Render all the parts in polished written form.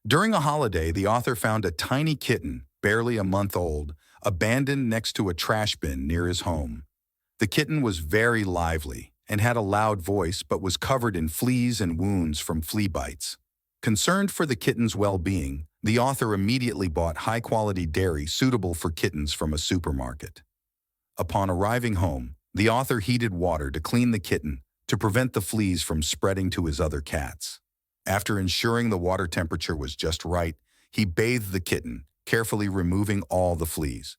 During a holiday, the author found a tiny kitten, barely a month old, abandoned next to a trash bin near his home. The kitten was very lively and had a loud voice but was covered in fleas and wounds from flea bites. Concerned for the kitten's well-being, the author immediately bought high-quality dairy suitable for kittens from a supermarket. Upon arriving home, the author heated water to clean the kitten to prevent the fleas from spreading to his other cats. After ensuring the water temperature was just right, he bathed the kitten, carefully removing all the fleas.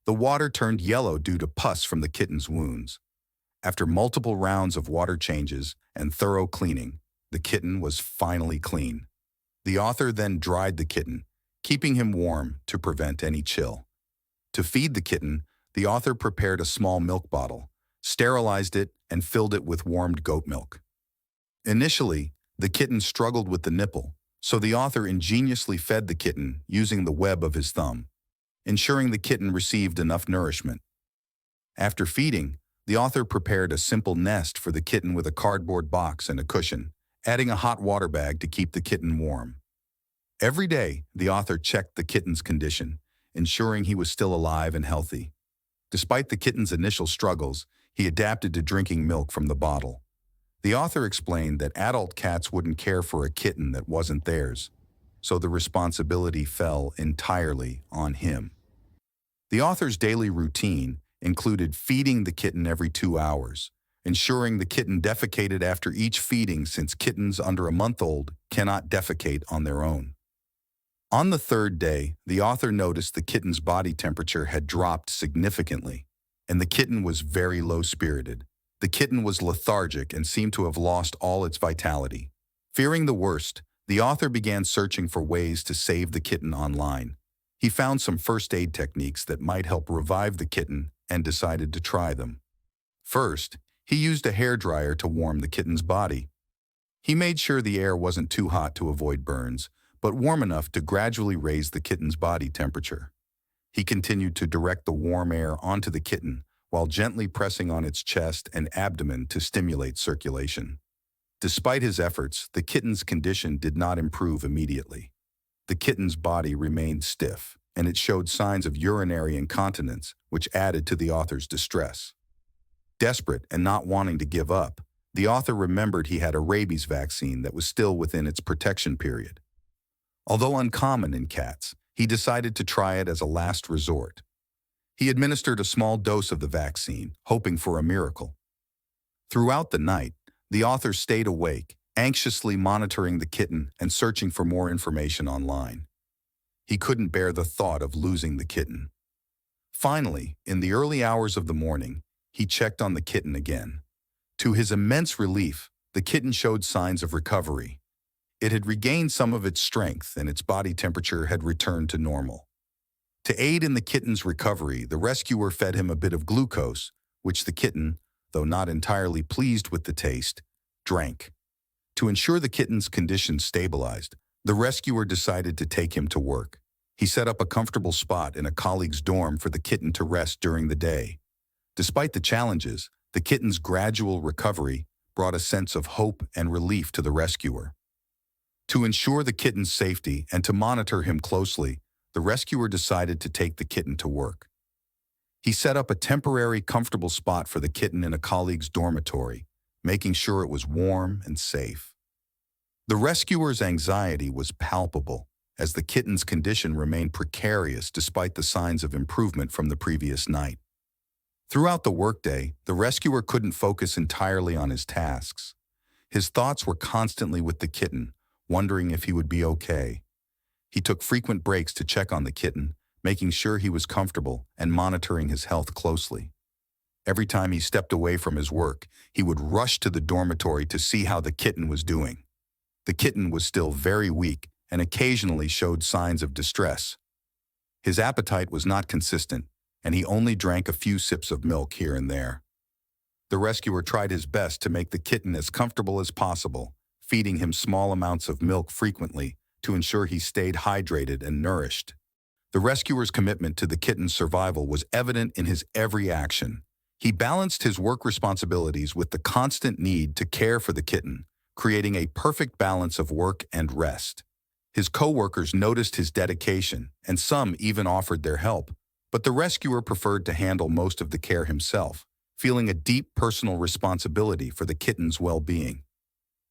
The water turned yellow due to pus from the kitten's wounds. After multiple rounds of water changes and thorough cleaning, the kitten was finally clean. The author then dried the kitten, keeping him warm to prevent any chill. To feed the kitten, the author prepared a small milk bottle, sterilized it, and filled it with warmed goat milk. Initially, the kitten struggled with the nipple, so the author ingeniously fed the kitten using the web of his thumb, ensuring the kitten received enough nourishment. After feeding, the author prepared a simple nest for the kitten with a cardboard box and a cushion, adding a hot water bag to keep the kitten warm. Every day, the author checked the kitten's condition, ensuring he was still alive and healthy. Despite the kitten's initial struggles, he adapted to drinking milk from the bottle. The author explained that adult cats wouldn't care for a kitten that wasn't theirs, so the responsibility fell entirely on him. The author's daily routine included feeding the kitten every 2 hours, ensuring the kitten defecated after each feeding since kittens under a month old cannot defecate on their own. On the third day, the author noticed the kitten's body temperature had dropped significantly, and the kitten was very low-spirited. The kitten was lethargic and seemed to have lost all its vitality. Fearing the worst, the author began searching for ways to save the kitten online. He found some first aid techniques that might help revive the kitten and decided to try them. First, he used a hairdryer to warm the kitten's body. He made sure the air wasn't too hot to avoid burns, but warm enough to gradually raise the kitten's body temperature. He continued to direct the warm air onto the kitten while gently pressing on its chest and abdomen to stimulate circulation. Despite his efforts, the kitten's condition did not improve immediately. The kitten's body remained stiff, and it showed signs of urinary incontinence, which added to the author's distress. Desperate and not wanting to give up, the author remembered he had a rabies vaccine that was still within its protection period. Although uncommon in cats, he decided to try it as a last resort. He administered a small dose of the vaccine, hoping for a miracle. Throughout the night, the author stayed awake, anxiously monitoring the kitten and searching for more information online. He couldn't bear the thought of losing the kitten. Finally, in the early hours of the morning, he checked on the kitten again. To his immense relief, the kitten showed signs of recovery. It had regained some of its strength and its body temperature had returned to normal. To aid in the kitten's recovery, the rescuer fed him a bit of glucose, which the kitten, though not entirely pleased with the taste, drank. To ensure the kitten's condition stabilized, the rescuer decided to take him to work. He set up a comfortable spot in a colleague's dorm for the kitten to rest during the day. Despite the challenges, the kitten's gradual recovery brought a sense of hope and relief to the rescuer. To ensure the kitten's safety and to monitor him closely, the rescuer decided to take the kitten to work. He set up a temporary, comfortable spot for the kitten in a colleague's dormitory, making sure it was warm and safe. The rescuer's anxiety was palpable, as the kitten's condition remained precarious despite the signs of improvement from the previous night. Throughout the workday, the rescuer couldn't focus entirely on his tasks. His thoughts were constantly with the kitten, wondering if he would be okay. He took frequent breaks to check on the kitten, making sure he was comfortable and monitoring his health closely. Every time he stepped away from his work, he would rush to the dormitory to see how the kitten was doing. The kitten was still very weak and occasionally showed signs of distress. His appetite was not consistent, and he only drank a few sips of milk here and there. The rescuer tried his best to make the kitten as comfortable as possible, feeding him small amounts of milk frequently to ensure he stayed hydrated and nourished. The rescuer's commitment to the kitten's survival was evident in his every action. He balanced his work responsibilities with the constant need to care for the kitten, creating a perfect balance of work and rest. His co-workers noticed his dedication, and some even offered their help, but the rescuer preferred to handle most of the care himself, feeling a deep personal responsibility for the kitten's well-being.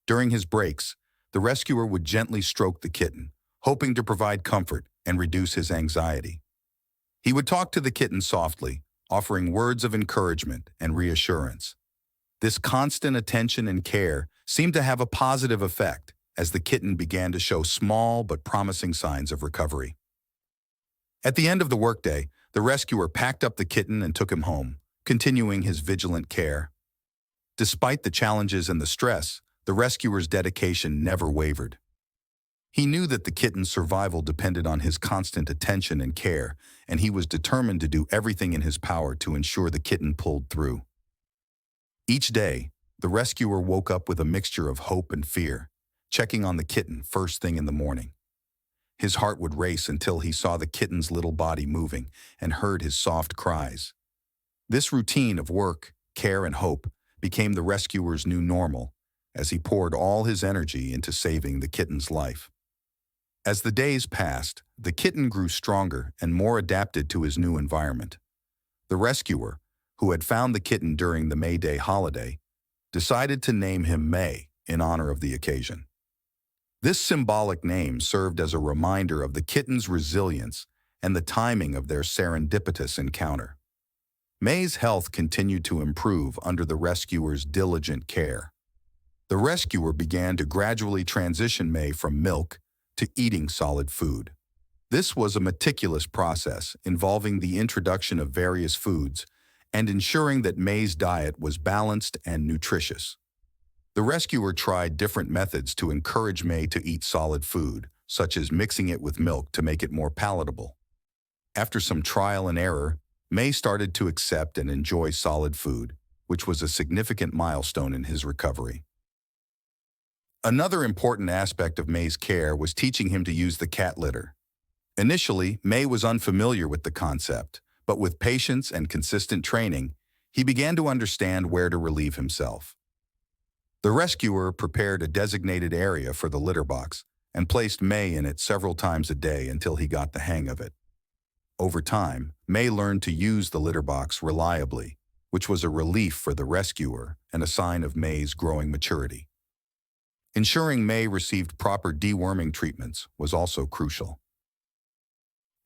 During his breaks, the rescuer would gently stroke the kitten, hoping to provide comfort and reduce his anxiety. He would talk to the kitten softly, offering words of encouragement and reassurance. This constant attention and care seemed to have a positive effect as the kitten began to show small but promising signs of recovery. At the end of the workday, the rescuer packed up the kitten and took him home, continuing his vigilant care. Despite the challenges and the stress, the rescuer's dedication never wavered. He knew that the kitten's survival depended on his constant attention and care, and he was determined to do everything in his power to ensure the kitten pulled through. Each day, the rescuer woke up with a mixture of hope and fear, checking on the kitten first thing in the morning. His heart would race until he saw the kitten's little body moving and heard his soft cries. This routine of work, care, and hope became the rescuer's new normal as he poured all his energy into saving the kitten's life. As the days passed, the kitten grew stronger and more adapted to his new environment. The rescuer, who had found the kitten during the May Day holiday, decided to name him May in honor of the occasion. This symbolic name served as a reminder of the kitten's resilience and the timing of their serendipitous encounter. May's health continued to improve under the rescuer's diligent care. The rescuer began to gradually transition May from milk to eating solid food. This was a meticulous process involving the introduction of various foods and ensuring that May's diet was balanced and nutritious. The rescuer tried different methods to encourage May to eat solid food, such as mixing it with milk to make it more palatable. After some trial and error, May started to accept and enjoy solid food, which was a significant milestone in his recovery. Another important aspect of May's care was teaching him to use the cat litter. Initially, May was unfamiliar with the concept, but with patience and consistent training, he began to understand where to relieve himself. The rescuer prepared a designated area for the litter box and placed May in it several times a day until he got the hang of it. Over time, May learned to use the litter box reliably, which was a relief for the rescuer and a sign of May's growing maturity. Ensuring May received proper deworming treatments was also crucial.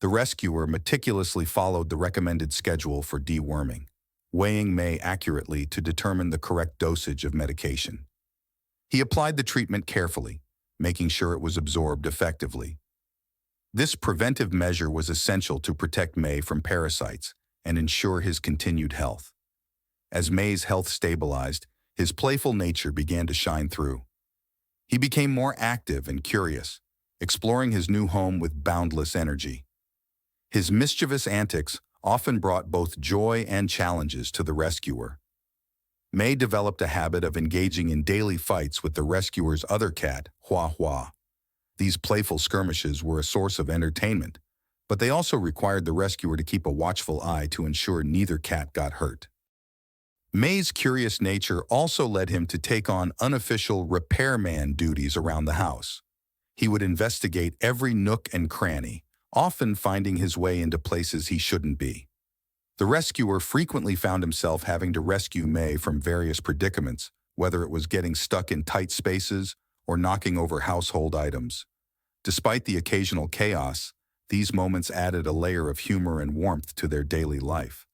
The rescuer meticulously followed the recommended schedule for deworming, weighing May accurately to determine the correct dosage of medication. He applied the treatment carefully, making sure it was absorbed effectively. This preventive measure was essential to protect May from parasites and ensure his continued health. As May's health stabilized, his playful nature began to shine through. He became more active and curious, exploring his new home with boundless energy. His mischievous antics often brought both joy and challenges to the rescuer. May developed a habit of engaging in daily fights with the rescuer's other cat, Hua Hua. These playful skirmishes were a source of entertainment, but they also required the rescuer to keep a watchful eye to ensure neither cat got hurt. May's curious nature also led him to take on unofficial repairman duties around the house. He would investigate every nook and cranny, often finding his way into places he shouldn't be. The rescuer frequently found himself having to rescue May from various predicaments, whether it was getting stuck in tight spaces or knocking over household items. Despite the occasional chaos, these moments added a layer of humor and warmth to their daily life.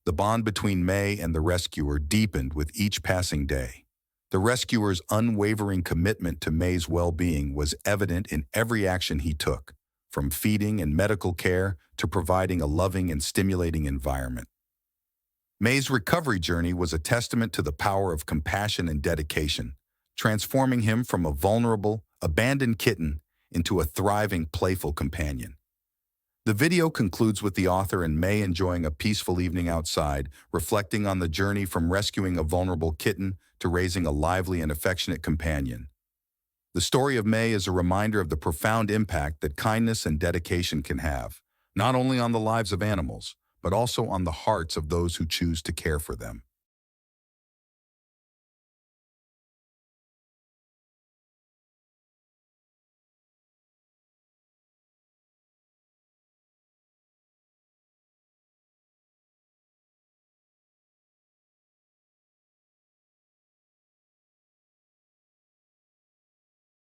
The bond between May and the rescuer deepened with each passing day. The rescuer's unwavering commitment to May's well-being was evident in every action he took, from feeding and medical care to providing a loving and stimulating environment. May's recovery journey was a testament to the power of compassion and dedication, transforming him from a vulnerable, abandoned kitten into a thriving, playful companion. The video concludes with the author and May enjoying a peaceful evening outside, reflecting on the journey from rescuing a vulnerable kitten to raising a lively and affectionate companion. The story of May is a reminder of the profound impact that kindness and dedication can have, not only on the lives of animals, but also on the hearts of those who choose to care for them.